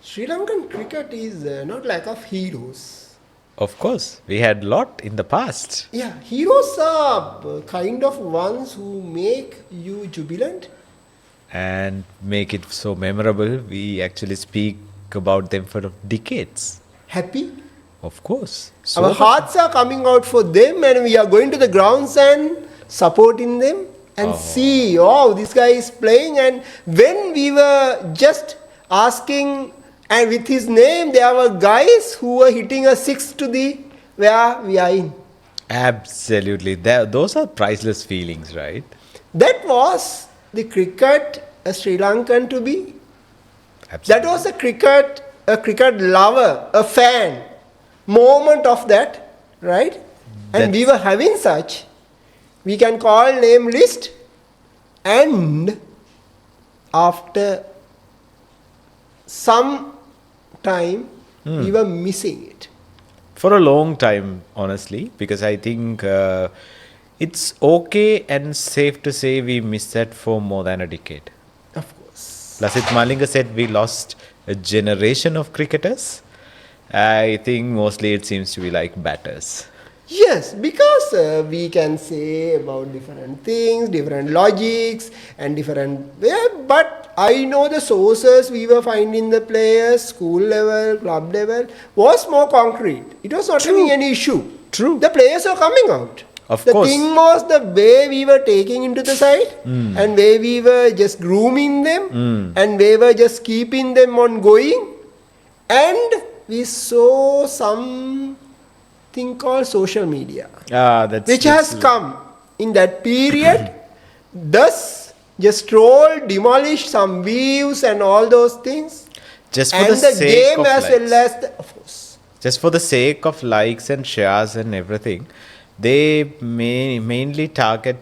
Sri Lankan cricket is not lack of heroes. Of course, we had lot in the past. Yeah, heroes are kind of ones who make you jubilant. And make it so memorable, we actually speak about them for decades. Happy. Of course. Our hearts are coming out for them, and we are going to the grounds and supporting them and see, oh, this guy is playing. And when we were just asking, and with his name, there were guys who were hitting a six to the where we are in. Absolutely. Those are priceless feelings, right? That was the cricket a Sri Lankan to be. Absolutely. That was a cricket lover, a fan moment of that, right? And we were having such. We can call name list, and after some time we were missing it. For a long time, honestly, because I think it's okay and safe to say we missed that for more than a decade. Of course. Lasit Malinga said we lost a generation of cricketers. I think mostly it seems to be like batters. Yes, because we can say about different things, different logics, and different. Yeah, but I know the sources we were finding the players, school level, club level, was more concrete. It was not having any issue. True. The players are coming out. Of the course. thing was the way we were taking into the side, and way we were just grooming them, and we were just keeping them on going, and we saw something called social media, which has come in that period, thus just troll, demolish some views and all those things, just for and the sake game of as likes. well as the, of course. Just for the sake of likes and shares and everything, they mainly target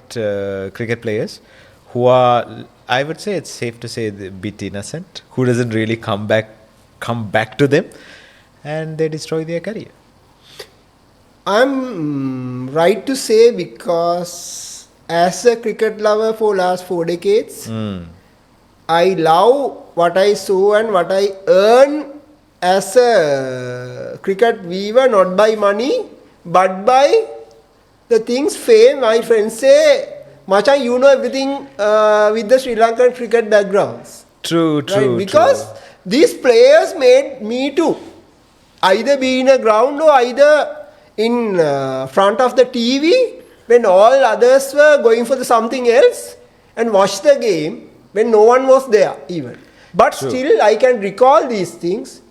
cricket players who are, I would say it's safe to say, a bit innocent, who doesn't really come back to them, and they destroy their career. I'm right to say, because as a cricket lover for last 4 decades, I love what I saw and what I earn as a cricket viewer, not by money, but by the things, fame. My friends say, Machan, you know everything with the Sri Lankan cricket backgrounds. True, Right? Because these players made me to either be in a ground or either in front of the TV when all others were going for something else, and watch the game when no one was there even. But still I can recall these things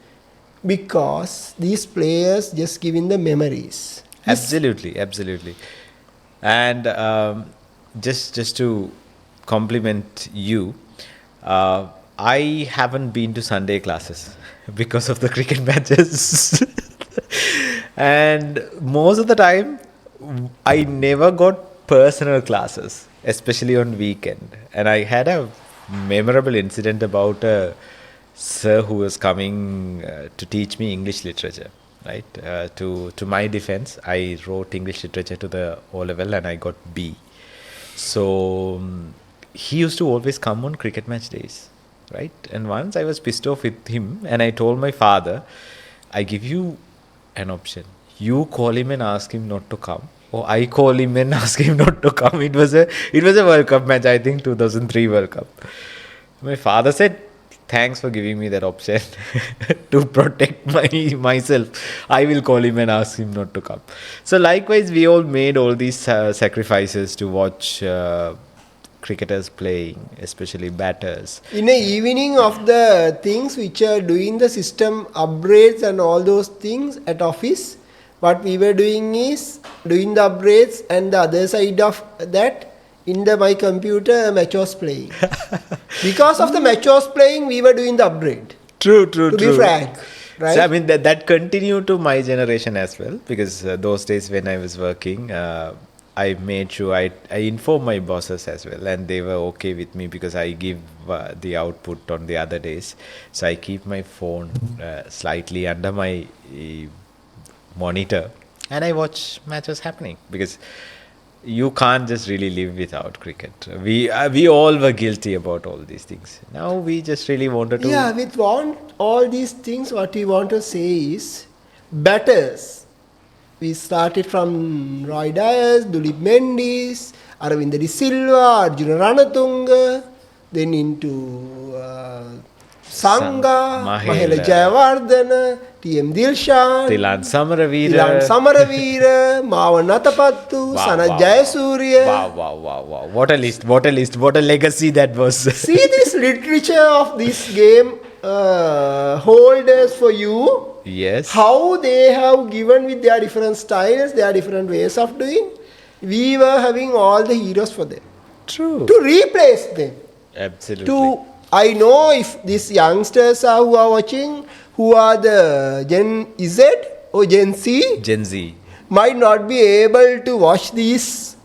because these players just giving the memories. Absolutely. And just to compliment you, I haven't been to Sunday classes because of the cricket matches. And most of the time, I never got personal classes, especially on weekend. And I had a memorable incident about a sir who was coming to teach me English literature. Right. To my defense, I wrote English literature to the O level and I got B. So he used to always come on cricket match days, right? And once I was pissed off with him and I told my father, I give you an option. You call him and ask him not to come, or I call him and ask him not to come. It was a World Cup match, I think 2003 World Cup. My father said, thanks for giving me that option to protect myself. I will call him and ask him not to come. So likewise, we all made all these sacrifices to watch cricketers playing, especially batters. In the evening of the things which are doing the system upgrades and all those things at office, what we were doing is doing the upgrades, and the other side of that, in my computer, a match was playing. Because of the match was playing, we were doing the upgrade. True. To be frank, right? So, I mean, that continued to my generation as well, because those days when I was working, I made sure I informed my bosses as well, and they were okay with me because I give the output on the other days. So I keep my phone slightly under my monitor and I watch matches happening, because you can't just really live without cricket. We all were guilty about all these things. Now we just really wanted to. Yeah, with all these things, what we want to say is batters. We started from Roy Dyers, Dulip Mendes, Aravinda De Silva, Arjuna Ranatunga, then into Sangha, Mahela Jayawardena, T.M. Dilshan, Tilan Samaraveera, Mavan Natapattu, Sana Jayasuriya. Wow. What a list, what a legacy that was. See this literature of this game holders for you. Yes. How they have given with their different styles, their different ways of doing. We were having all the heroes for them. True. To replace them. Absolutely. I know if these youngsters who are watching, who are the Gen Z or Gen Z, might not be able to watch these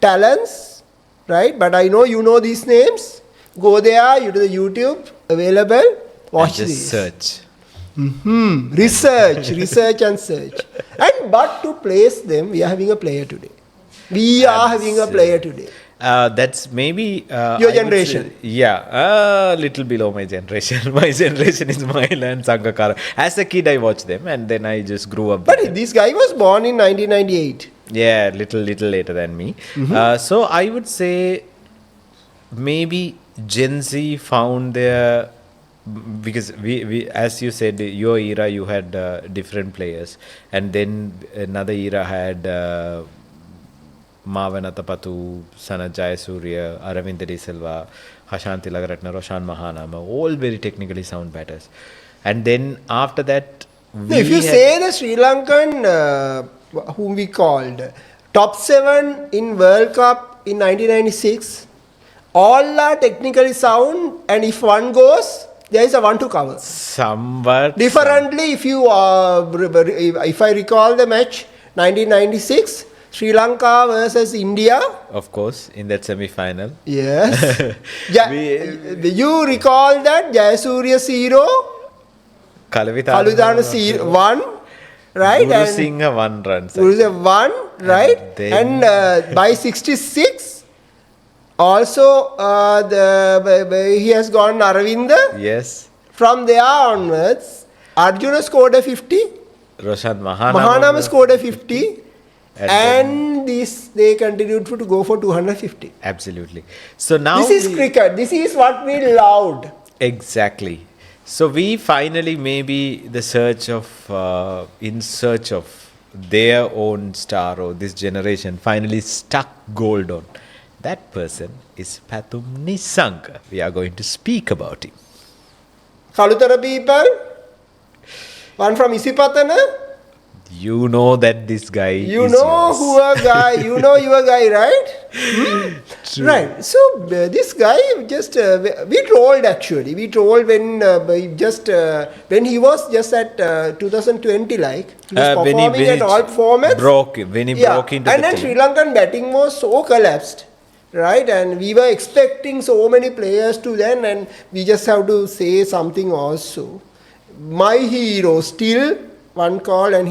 talents, right? But I know you know these names. Go there, you do the YouTube available, watch and just these. search. Research and search. But to place them, we are having a player today. That's maybe your generation. A little below my generation. My generation is Mahila and Sankakara. As a kid, I watched them, and then I just grew up. But this guy was born in 1998. Yeah, little later than me. So I would say maybe Gen Z found their, because we as you said, your era you had different players, and then another era had Mavanatapatu, Sana Jayasuriya, Aravinda De Silva, Hashanti Lagaratna, Roshan Mahanama, all very technically sound batters. And then after that, if you say the Sri Lankan, whom we called top 7 in World Cup in 1996, all are technically sound, and if one goes, there is a one to cover. Somewhat. Differently, if I recall the match 1996, Sri Lanka versus India. Of course, in that semi-final. Yes. You recall that Jayasuriya 0, Kaludana 1, right? Guru Singha 1 runs. Guru Singha 1, right? And by 66, also he has gone Aravinda. Yes. From there onwards, Arjuna scored a 50. Roshan Mahanama scored a 50. And they continued to go for 250. Absolutely. So now this is cricket. This is what we loved. Exactly. So we finally maybe in search of their own star, or this generation finally struck gold on. That person is Pathum Nissanka. We are going to speak about him. Kalutara people, one from Isipatana. You know that this guy you is know yours. Who a guy, you know your guy, right? True. Right. So this guy just we trolled actually. We trolled when he was just at 2020, like he was performing at all formats. When he broke into and the then team. Sri Lankan batting was so collapsed, right? And we were expecting so many players to then, and we just have to say something also. My hero still. One call, and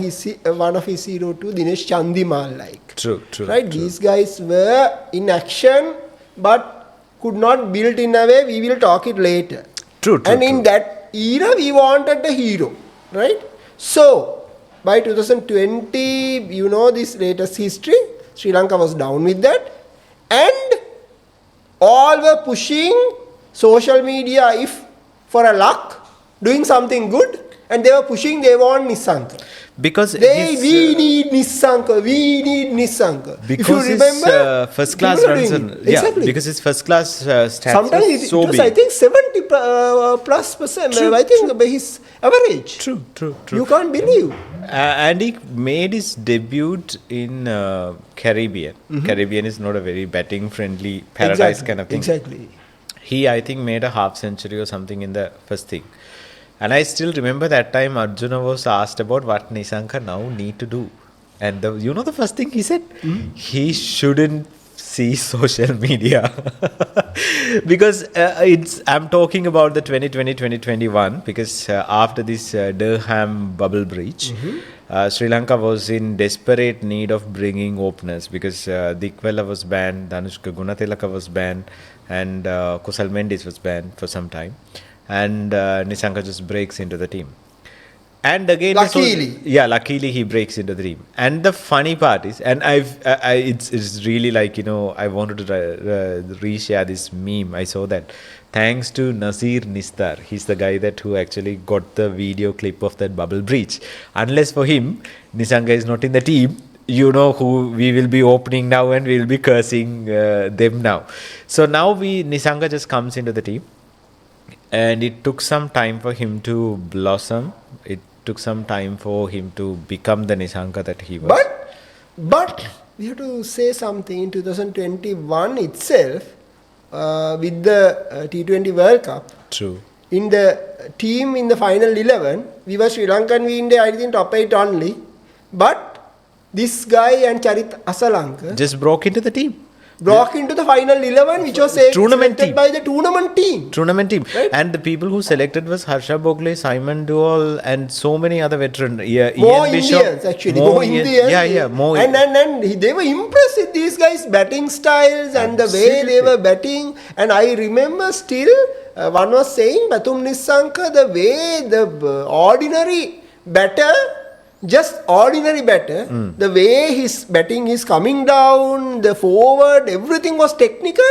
one of his hero too, Dinesh Chandimal, like. True. Right? True. These guys were in action, but could not build in a way. We will talk it later. True. And in that era, we wanted a hero, right? So, by 2020, you know this latest history, Sri Lanka was down with that. And all were pushing social media, if for a luck, doing something good. And they were pushing, they want Nissanka. Because we need Nissanka. Because if you remember, his first class runs on, exactly. Because his first class stats sometimes it was, big. I think 70+%. True, I think by his average. True. You can't believe. And he made his debut in Caribbean. Caribbean is not a very batting friendly paradise kind of thing. Exactly. He, I think, made a half century or something in the first thing. And I still remember that time Arjuna was asked about what Nissanka now need to do. And the first thing he said? He shouldn't see social media. Because I'm talking about the 2020-2021, because after this Durham bubble breach, Sri Lanka was in desperate need of bringing openers because Dikwella was banned, Danushka Gunatilaka was banned, and Kusal Mendis was banned for some time. And Nissanka just breaks into the team. And again, luckily he breaks into the team. And the funny part is, and it's really like, I wanted to reshare this meme. I saw that. Thanks to Nasir Nistar, he's the guy who actually got the video clip of that bubble breach. Unless for him, Nissanka is not in the team. You know who we will be opening now, and we will be cursing them now. So now Nissanka just comes into the team. And it took some time for him to blossom. It took some time for him to become the Nissanka that he was. But we have to say something. In 2021 itself, with the T20 World Cup, True. In the team in the final 11, we were Sri Lankan, we India, I think top 8 only. But this guy and Charit Asalanka just broke into the team. Broke into the final 11, which was selected by the tournament team. Right? And the people who selected was Harsha Bogle, Simon Duol, and so many other veterans. More Indians, actually. More Indians. More. And they were impressed with these guys' batting styles and the way they were batting. And I remember still, one was saying, Pathum Nissanka, the way the ordinary batter, the way his batting is coming down, the forward, everything was technical,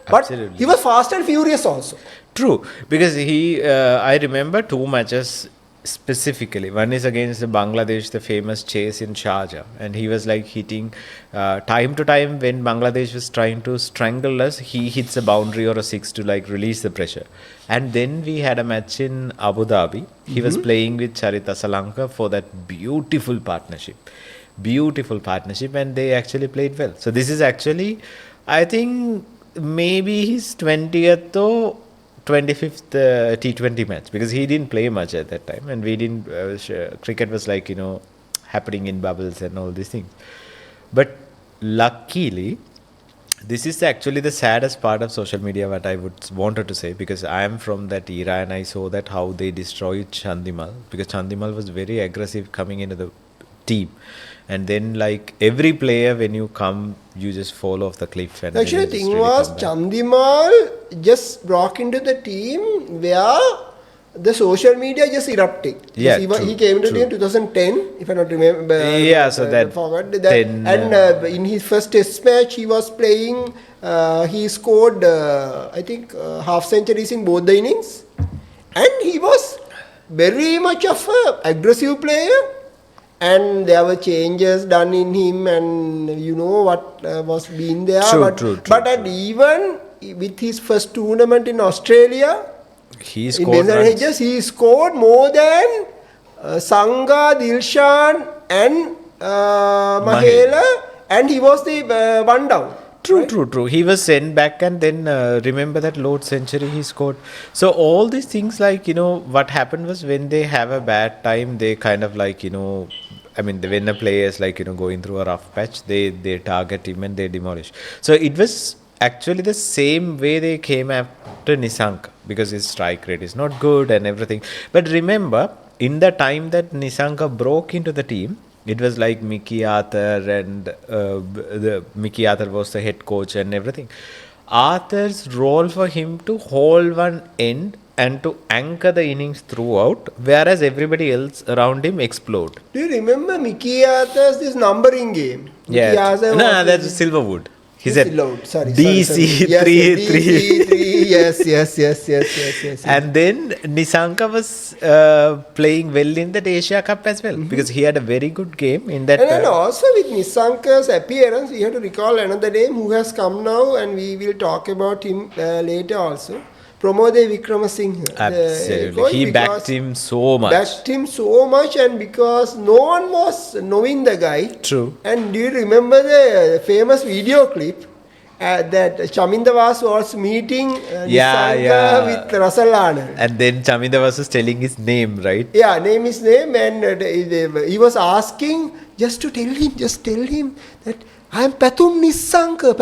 but he was fast and furious also. True, because I remember 2 matches specifically. One is against Bangladesh, the famous chase in Sharjah, and he was like hitting time to time when Bangladesh was trying to strangle us, he hits a boundary or a 6 to like release the pressure. And then we had a match in Abu Dhabi. He was playing with Charit Asalanka for that beautiful partnership, and they actually played well. So this is actually, I think, maybe his 20th or 25th T20 match, because he didn't play much at that time, and we didn't. Cricket was like happening in bubbles and all these things. But luckily, this is actually the saddest part of social media, what I would wanted to say, because I am from that era and I saw that how they destroyed Chandimal, because Chandimal was very aggressive coming into the team. And then like every player, when you come, you just fall off the cliff. And actually, the thing was, Chandimal just broke into the team where the social media just erupted. Yeah, he came to the team in 2010, if I not remember. Yeah, so that. And in his first test match, he was playing, he scored, I think, half centuries in both the innings. And he was very much of an aggressive player. And there were changes done in him, and you know what was being there. But even with his first tournament in Australia, he scored more than Sangha, Dilshan and Mahela, and he was the one down. True. He was sent back, and then remember that Lord century he scored. So all these things, like, what happened was when they have a bad time, they kind of like, when the players like, going through a rough patch, they target him and they demolish. So it was actually the same way they came after Nissanka, because his strike rate is not good and everything. But remember, in the time that Nissanka broke into the team, it was like Mickey Arthur, and Mickey Arthur was the head coach and everything. Arthur's role for him to hold one end and to anchor the innings throughout, whereas everybody else around him explode. Do you remember Mickey Arthur's numbering game? Yeah. No, that's Silverwood. He said DC3. Yes. And then Nissanka was playing well in the Asia Cup as well, because he had a very good game in that. And also with Nissanka's appearance, we have to recall another name who has come now, and we will talk about him later also. Pramode Wickramasinghe. Absolutely. He backed him so much. And because no one was knowing the guy. True. And do you remember the famous video clip that Chaminda was meeting Nissanka with Russell Arnold? And then Chaminda was telling his name, right? Yeah, his name, and he was asking just tell him that I am Pathum Nissanka,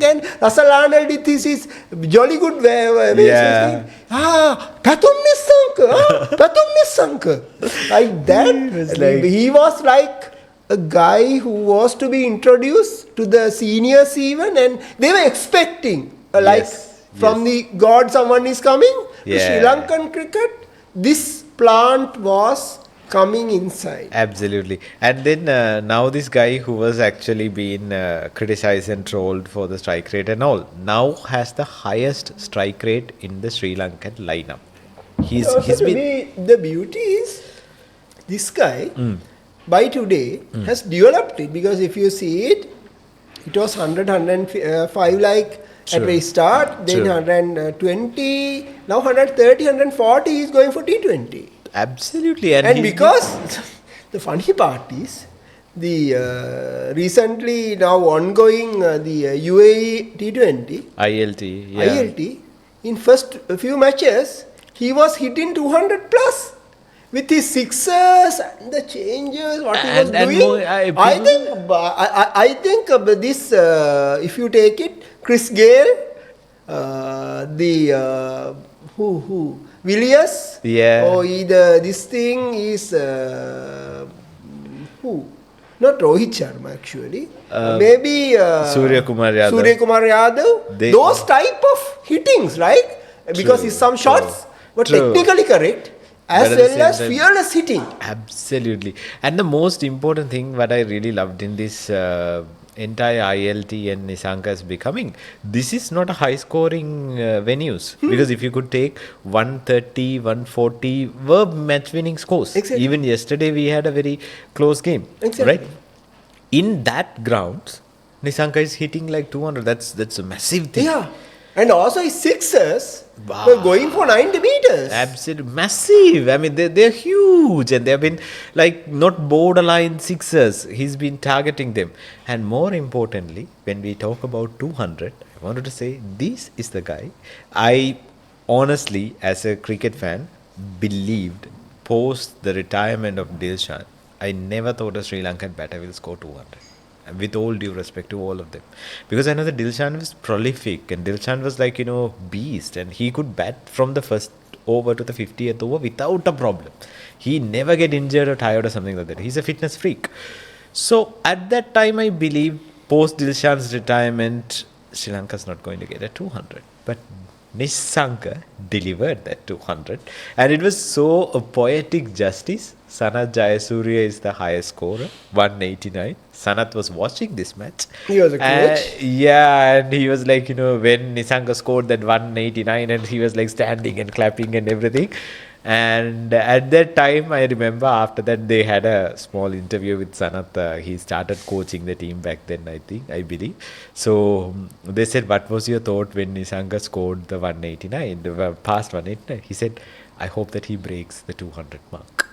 and Russell Arnold did this jolly good way. Yeah. Pathum Nissanka. Like that, he was like a guy who was to be introduced to the seniors even, and they were expecting, from the God someone is coming. The Sri Lankan cricket, this plant was coming inside. Absolutely. And then now this guy who was actually been criticized and trolled for the strike rate and all, now has the highest strike rate in the Sri Lankan lineup. He's been... The beauty is, this guy, by today, has developed it, because if you see it, it was 100, 105 like at the start, then 120, now 130, 140 is going for T20. Absolutely. And because the funny part is, the recently now ongoing the UAE T20, ILT, in first few matches, he was hitting 200 plus. With his sixers and the changes, what he was doing, I think this, if you take it, Chris Gale, Villiers, or either this thing is who? Not Rohit Sharma actually. Maybe Surya Kumar Yadav. Those type of hittings, right? Because his some shots were technically correct, as well as fearless hitting. Absolutely. And the most important thing what I really loved in this entire ILT and Nissanka is becoming, this is not a high scoring venues, because if you could take 130, 140 were match winning scores. Exactly. Even yesterday we had a very close game. Exactly. Right? In that grounds, Nissanka is hitting like 200. That's a massive thing. Yeah. And also his sixers were going for 90 meters. Absolutely massive. I mean, they're huge, and they've been like not borderline sixers. He's been targeting them. And more importantly, when we talk about 200, I wanted to say this is the guy. I honestly, as a cricket fan, believed post the retirement of Dilshan, I never thought a Sri Lankan batter will score 200. With all due respect to all of them, because I know that Dilshan was prolific, and Dilshan was like, beast, and he could bat from the first over to the 50th over without a problem. He never get injured or tired or something like that. He's a fitness freak. So at that time, I believe post Dilshan's retirement, Sri Lanka's not going to get a 200, but Nissanka delivered that 200, and it was so a poetic justice. Sanath Jayasuriya is the highest scorer, 189. Sanath was watching this match. He was a coach. And he was like, when Nissanka scored that 189, and he was like standing and clapping and everything. And at that time, I remember after that, they had a small interview with Sanath. He started coaching the team back then, I believe. So they said, what was your thought when Nissanka scored the 189, the past 189? He said, I hope that he breaks the 200 mark.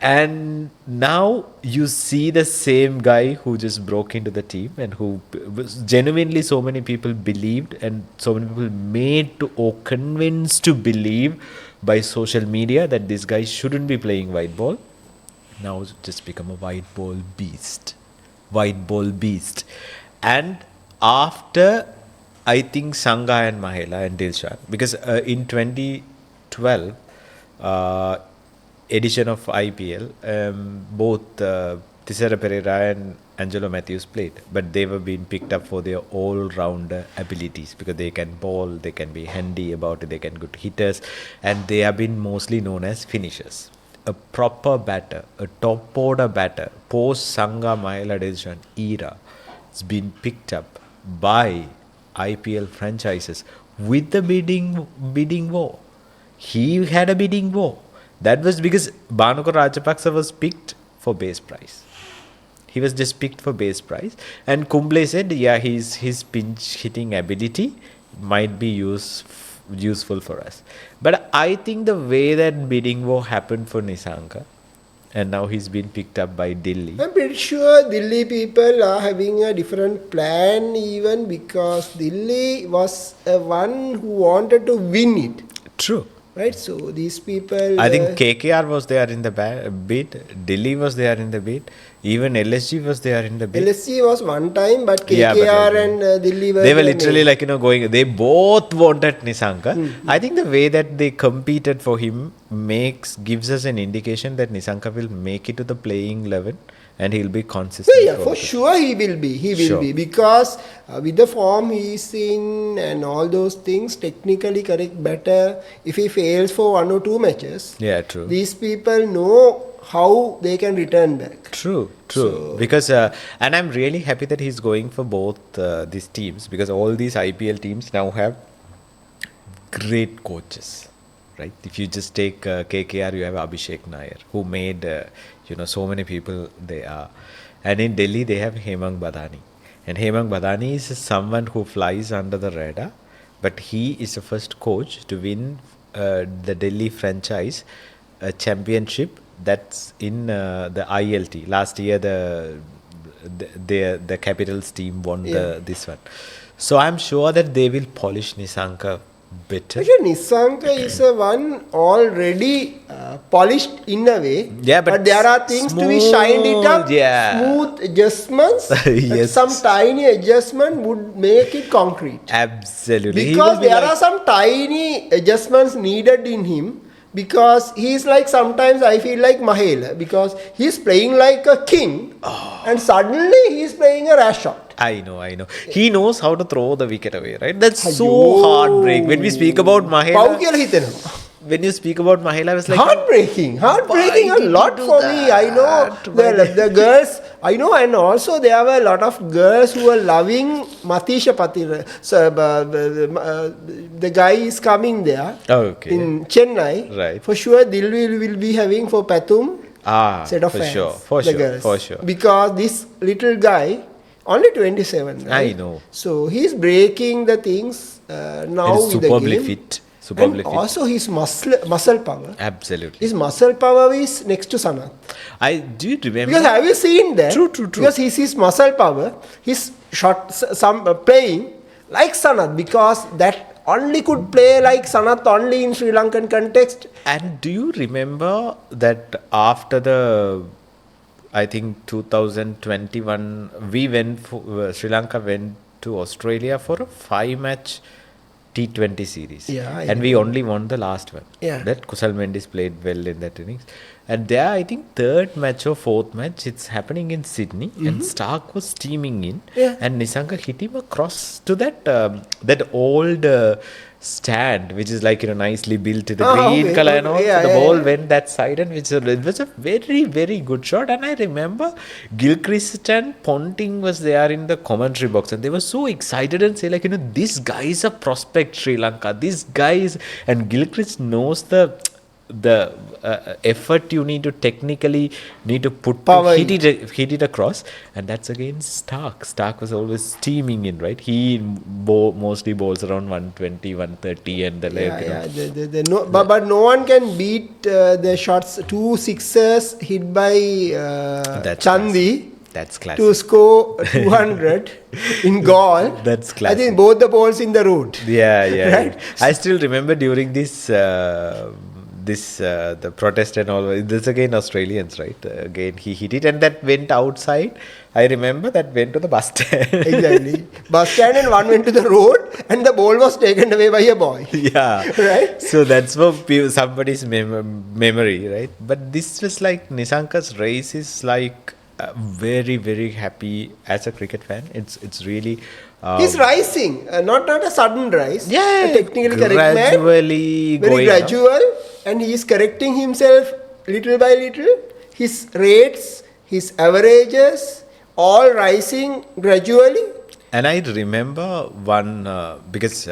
And now you see the same guy who just broke into the team, and who was genuinely so many people believed, and so many people made to or convinced to believe by social media that this guy shouldn't be playing white ball. Now it's just become a white ball beast. And after, I think, Sangha and Mahela and Dilshan, because in 2012 edition of IPL, both Thisara Pereira and Angelo Matthews played, but they were being picked up for their all-rounder abilities, because they can bowl, they can be handy about it, they can good hitters, and they have been mostly known as finishers. A proper batter, a top-order batter, post-Sangha Mahela Dilshan era, has been picked up by IPL franchises with the bidding war. He had a bidding war. That was because Bhanuka Rajapaksa was picked for base price. He was just picked for base price. And Kumble said, his pinch hitting ability might be useful for us. But I think the way that bidding war happened for Nissanka, and now he's been picked up by Delhi. I'm pretty sure Delhi people are having a different plan, even because Delhi was one who wanted to win it. True. right? So these people. I think KKR was there in the bid. Delhi was there in the bid. Even LSG was there in the bid. LSG was one time, but Yeah, but KKR like, and Delhi were they were the literally main. like, going, they both wanted Nissanka. I think the way that they competed for him gives us an indication that Nissanka will make it to the playing 11 and he'll be consistent. Yeah, for sure he will be. He will Sure. be because with the form he is in and all those things, technically correct better. If he fails for 1 or 2 matches, Yeah, true. these people know how they can return back. True. So- Because, and I'm really happy that he's going for both these teams because all these IPL teams now have great coaches, right? If you just take KKR, you have Abhishek Nair, who made so many people they are, and in Delhi they have Hemang Badani, and Hemang Badani is someone who flies under the radar, but he is the first coach to win the Delhi franchise championship. That's in the ILT. Last year, the Capitals team won this one. So I'm sure that they will polish Nissanka better. Actually, Nissanka is a one already polished in a way. Yeah, but there are things to be shined it up. smooth, yeah. Smooth adjustments. Yes. Some tiny adjustment would make it concrete. Absolutely. He Because will be there like- are some tiny adjustments needed in him. Because he's like, sometimes I feel like Mahela. Because he's playing like a king. And suddenly he's playing a rash shot. I know. He knows how to throw the wicket away, right? That's so Ayyo. heartbreak. When we speak about Pau Mahela, කියලා හිතෙනවා. when you speak about Mahela, I was like, Heartbreaking a did lot you do for me. I know that? the girls, I know, and also there were a lot of girls who were loving Matisha Patira. So the guy is coming there Okay. in Chennai. Right. For sure, Dilwil will be having for Pathum set of for fans. sure, the girls. for sure. Because this little guy, only 27. Right? I know. So he's breaking the things now And with the superbly game. fit. Superbly And fit. also his muscle power. Absolutely. His muscle power is next to Sanath. I do remember. Because have you seen that? True. Because his muscle power, his shot, playing like Sanath, because that only could play like Sanath only in Sri Lankan context. And do you remember that after I think 2021, Sri Lanka went to Australia for a 5-match T20 series. Yeah, I and we only won the last one. Yeah. That Kusal Mendis played well in that innings. And there, I think, third match or fourth match, it's happening in Sydney, and Stark was steaming in, Yeah. and Nissanka hit him across to that old stand, which is like nicely built in the green okay, color and all. yeah, so the yeah, ball yeah. went that side, and it was a very, very good shot. And I remember Gilchrist and Ponting was there in the commentary box, and they were so excited and say like, this guy is a prospect, Sri Lanka. This guy is, and Gilchrist knows the effort you need to technically put Power to hit it across, and that's again Stark. Stark was always steaming in, right? He mostly bowls around 120, 130, and But no one can beat the shots. 2 sixes hit by That's Chandi. That's To classic. score 200 in goal. That's I classic. think both the balls in the road. Yeah. Right? I still remember during this the protest and all. This again Australians, right? Again he hit it, and that went outside. I remember that went to the bus stand. Exactly. Bus stand, and one went to the road, and the ball was taken away by a boy. Yeah. Right? So that's for somebody's memory, right? But this was like Nissanka's race is like very, very happy as a cricket fan. It's really. He's rising, not a sudden rise. Yeah, A technically correct man. gradually Very going up. gradual, and he is correcting himself little by little. His rates, his averages, all rising gradually. And I remember one, because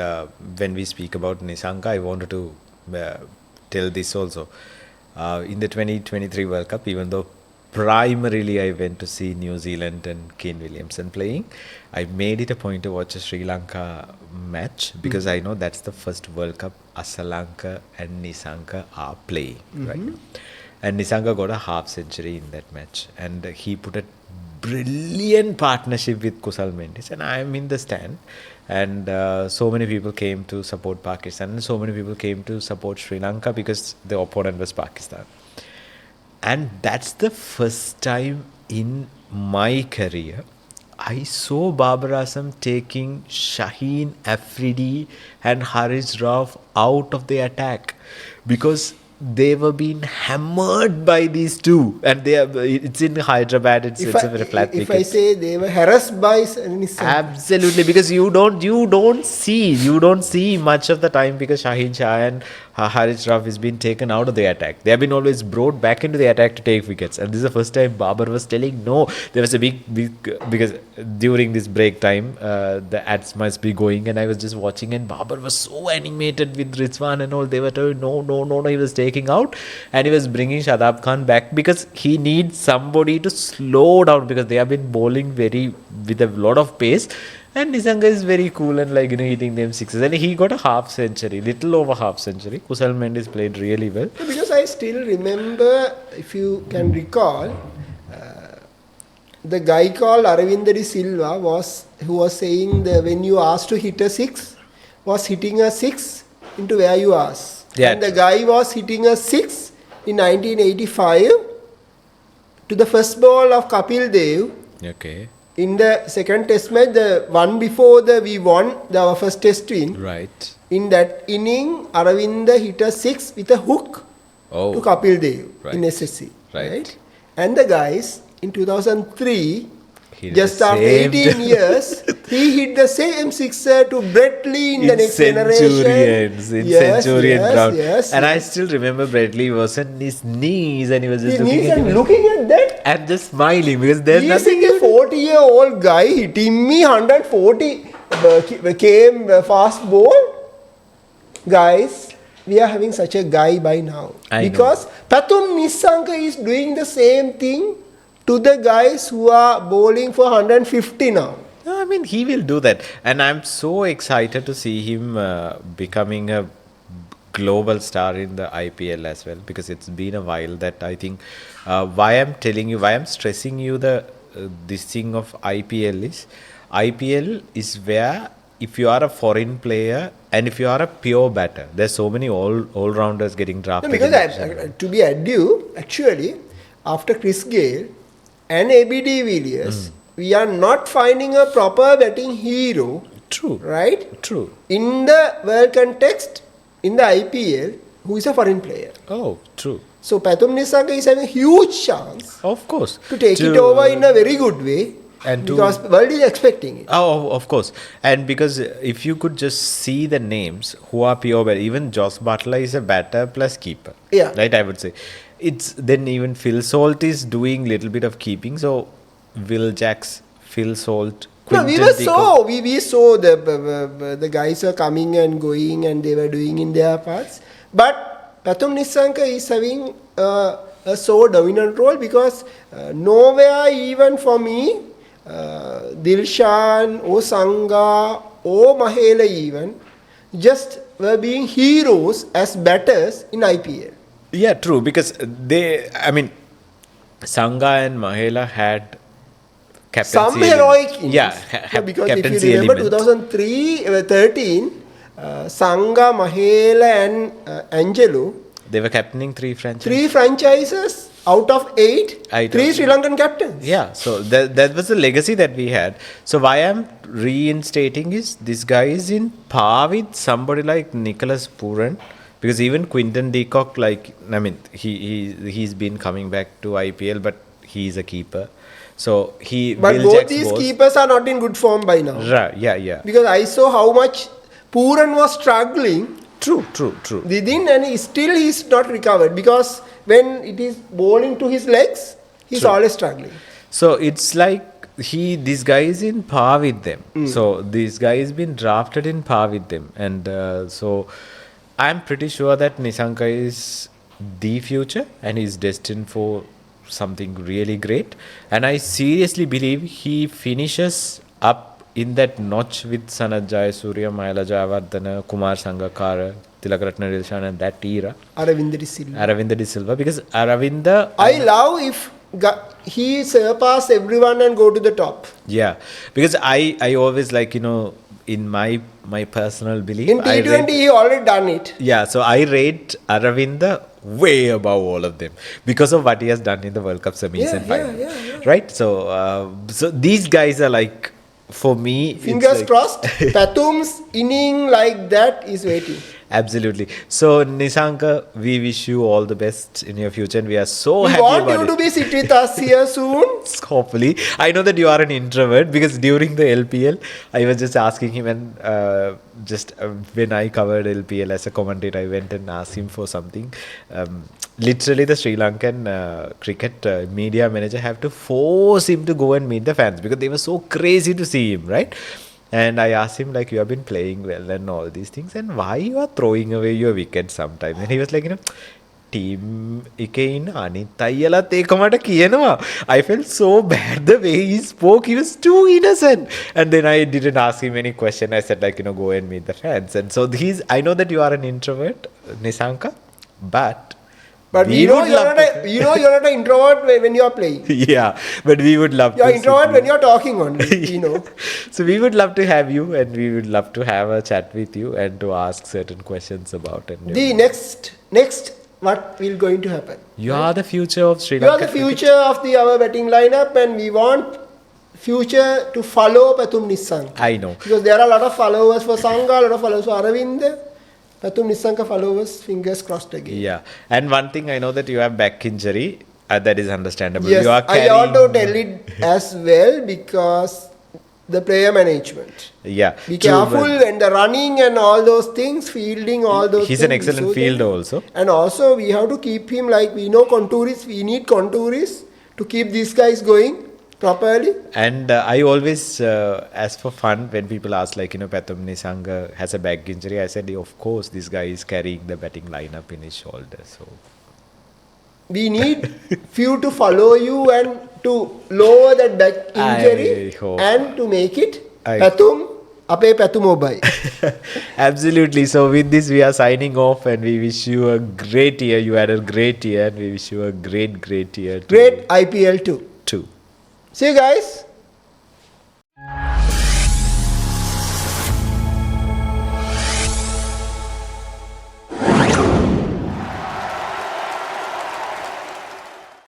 when we speak about Nissanka, I wanted to tell this also. In the 2023 World Cup, even though primarily I went to see New Zealand and Kane Williamson playing, I made it a point to watch a Sri Lanka match because I know that's the first World Cup Asalanka and Nissanka are playing, right? And Nissanka got a half century in that match, and he put a brilliant partnership with Kusal Mendis, and I am in the stand. And so many people came to support Pakistan, and so many people came to support Sri Lanka because the opponent was Pakistan. And that's the first time in my career I saw Babar Azam taking Shaheen Afridi and Haris Rauf out of the attack because they were being hammered by these two, and it's in Hyderabad. It's a very flat if wicket. I say they were harassed by Nissanka. Absolutely, because you don't see much of the time because Shaheen Shah and Haris Rauf has been taken out of the attack. They have been always brought back into the attack to take wickets, and this is the first time Babar was telling no. There was a big because during this break time the ads must be going, and I was just watching, and Babar was so animated with Rizwan and all. They were telling no. He was taking out, and he was bringing Shadab Khan back because he needs somebody to slow down because they have been bowling with a lot of pace. And Nissanka is very cool and hitting them sixes. And he got a half century, little over half century. Kusal Mendis played really well. Because I still remember, if you can recall, the guy called Aravinda De Silva who was saying that when you asked to hit a six, was hitting a six into where you asked. Yeah. And the guy was hitting a six in 1985 to the first ball of Kapil Dev. Okay. In the second test match, the one before we won our first test win. Right. In that inning, Aravinda hit a six with a hook to Kapil Dev in SSC. Right. And the guys in 2003, He just after 18 years, he hit the same sixer to Brett Lee in the next generation. Centurion ground. And I yes. still remember Brett Lee was on his knees and he was just His knees and looking at that. and just smiling because there's He's nothing. a 40-year-old guy hitting me 140 came fast ball. Guys, we are having such a guy by now. Because Pathum Nissanka is doing the same thing to the guys who are bowling for 150 now. I mean, he will do that. And I'm so excited to see him becoming a global star in the IPL as well, because it's been a while that I think why I'm stressing you this thing of IPL is where if you are a foreign player and if you are a pure batter, there's so many all-rounders getting drafted. No, because to be due, actually, after Chris Gale and AB de Villiers, we are not finding a proper batting hero. True. Right? True. In the world context, in the IPL, who is a foreign player. Oh, true. So Pathum Nissanka is having a huge chance Of course. to take it over in a very good way. And because the world is expecting it. Oh, of course. And because if you could just see the names who are pure batter, even Josh Butler is a batter plus keeper. Yeah. Right, I would say. Then even Phil Salt is doing little bit of keeping. So Will Jacks, Phil Salt, No, Quinton we saw the guys are coming and going and they were doing in their parts. But Pathum Nissanka is having a so dominant role because nowhere even for me, Dilshan or Sangha or Mahela even just were being heroes as batters in IPL. Yeah, true. Because Sangha and Mahela had captaincy some heroic innings. Yeah, because if you remember 2013, Sangha, Mahela and Angelo, they were captaining three franchises. 3 franchises out of 8, 3 Sri Lankan captains. Yeah, so that was the legacy that we had. So why I'm reinstating is this guy is in par with somebody like Nicholas Pooran, because even Quinton de Kock, he's been coming back to IPL, but he's a keeper. So But both these keepers are not in good form by now. Right, yeah. Because I saw how much Pooran was struggling. True. And he's not recovered because when it is bowling to his legs, he's always struggling. So it's like this guy is in par with them. So this guy has been drafted in par with them. And so I'm pretty sure that Nissanka is the future and he's destined for something really great. And I seriously believe he finishes up in that notch with Sanat Jayasuriya, Mahela Jayawardena, Kumar Sangakkara, Tilakaratne Dilshan and that era. Aravinda De Silva. Because Aravinda... I love if he surpass everyone and go to the top. Yeah, because I always like, in my personal belief, In I T20, rate, he already done it. yeah, so I rate Aravinda way above all of them because of what he has done in the World Cup semis Yeah, and yeah, final, yeah. right? So these guys are like, for me, it's Fingers like- crossed. Pathum's inning like that is waiting. Absolutely. So Nissanka, we wish you all the best in your future, and we are so We happy want about you it. to be sit with us here soon. Hopefully, I know that you are an introvert because during the LPL, I was just asking him, and when I covered LPL as a commentator, I went and asked him for something. Literally, the Sri Lankan cricket media manager have to force him to go and meet the fans because they were so crazy to see him, right? And I asked him, like, you have been playing well and all these things, and why you are throwing away your wicket sometimes? And he was like, team එකේ ඉන්න අනිත් අයියලත් ඒක මට කියනවා. I felt so bad the way he spoke. He was too innocent. And then I didn't ask him any question. I said, like, go and meet the fans. And so I know that you are an introvert, Nissanka, but But we you know would you're love not to- you're not an introvert when you're playing. Yeah, but we would love You're to introvert sit when you. you're talking only. So we would love to have you, and we would love to have a chat with you and to ask certain questions about it. The next what will going to happen? You are the future of Sri You are Lanka. the future of our batting lineup, and we want future to follow Pathum Nissanka. I know. Because there are a lot of followers for Sangha, a lot of followers for Aravind. Pathum Nissanka followers, fingers crossed again. Yeah, and one thing I know that you have back injury. That is understandable. Yes, You are I want to carrying- tell it as well because the player management. Yeah, Be true, careful but and the running and all those things, fielding, all those He's things. an excellent So fielder then- also. And also we have to keep him like we know contourists, we need contourists to keep these guys going properly. And I always, as for fun, when people ask, like, Pathum Nissanka has a back injury, I said, of course, this guy is carrying the batting lineup in his shoulder. So We need few to follow you and to lower that back injury I hope. and to make it I- Pathum, ape Pathumobai. absolutely. So with this, we are signing off, and we wish you a great year. You had a great year, and we wish you a great year. Great IPL too. too. See you guys.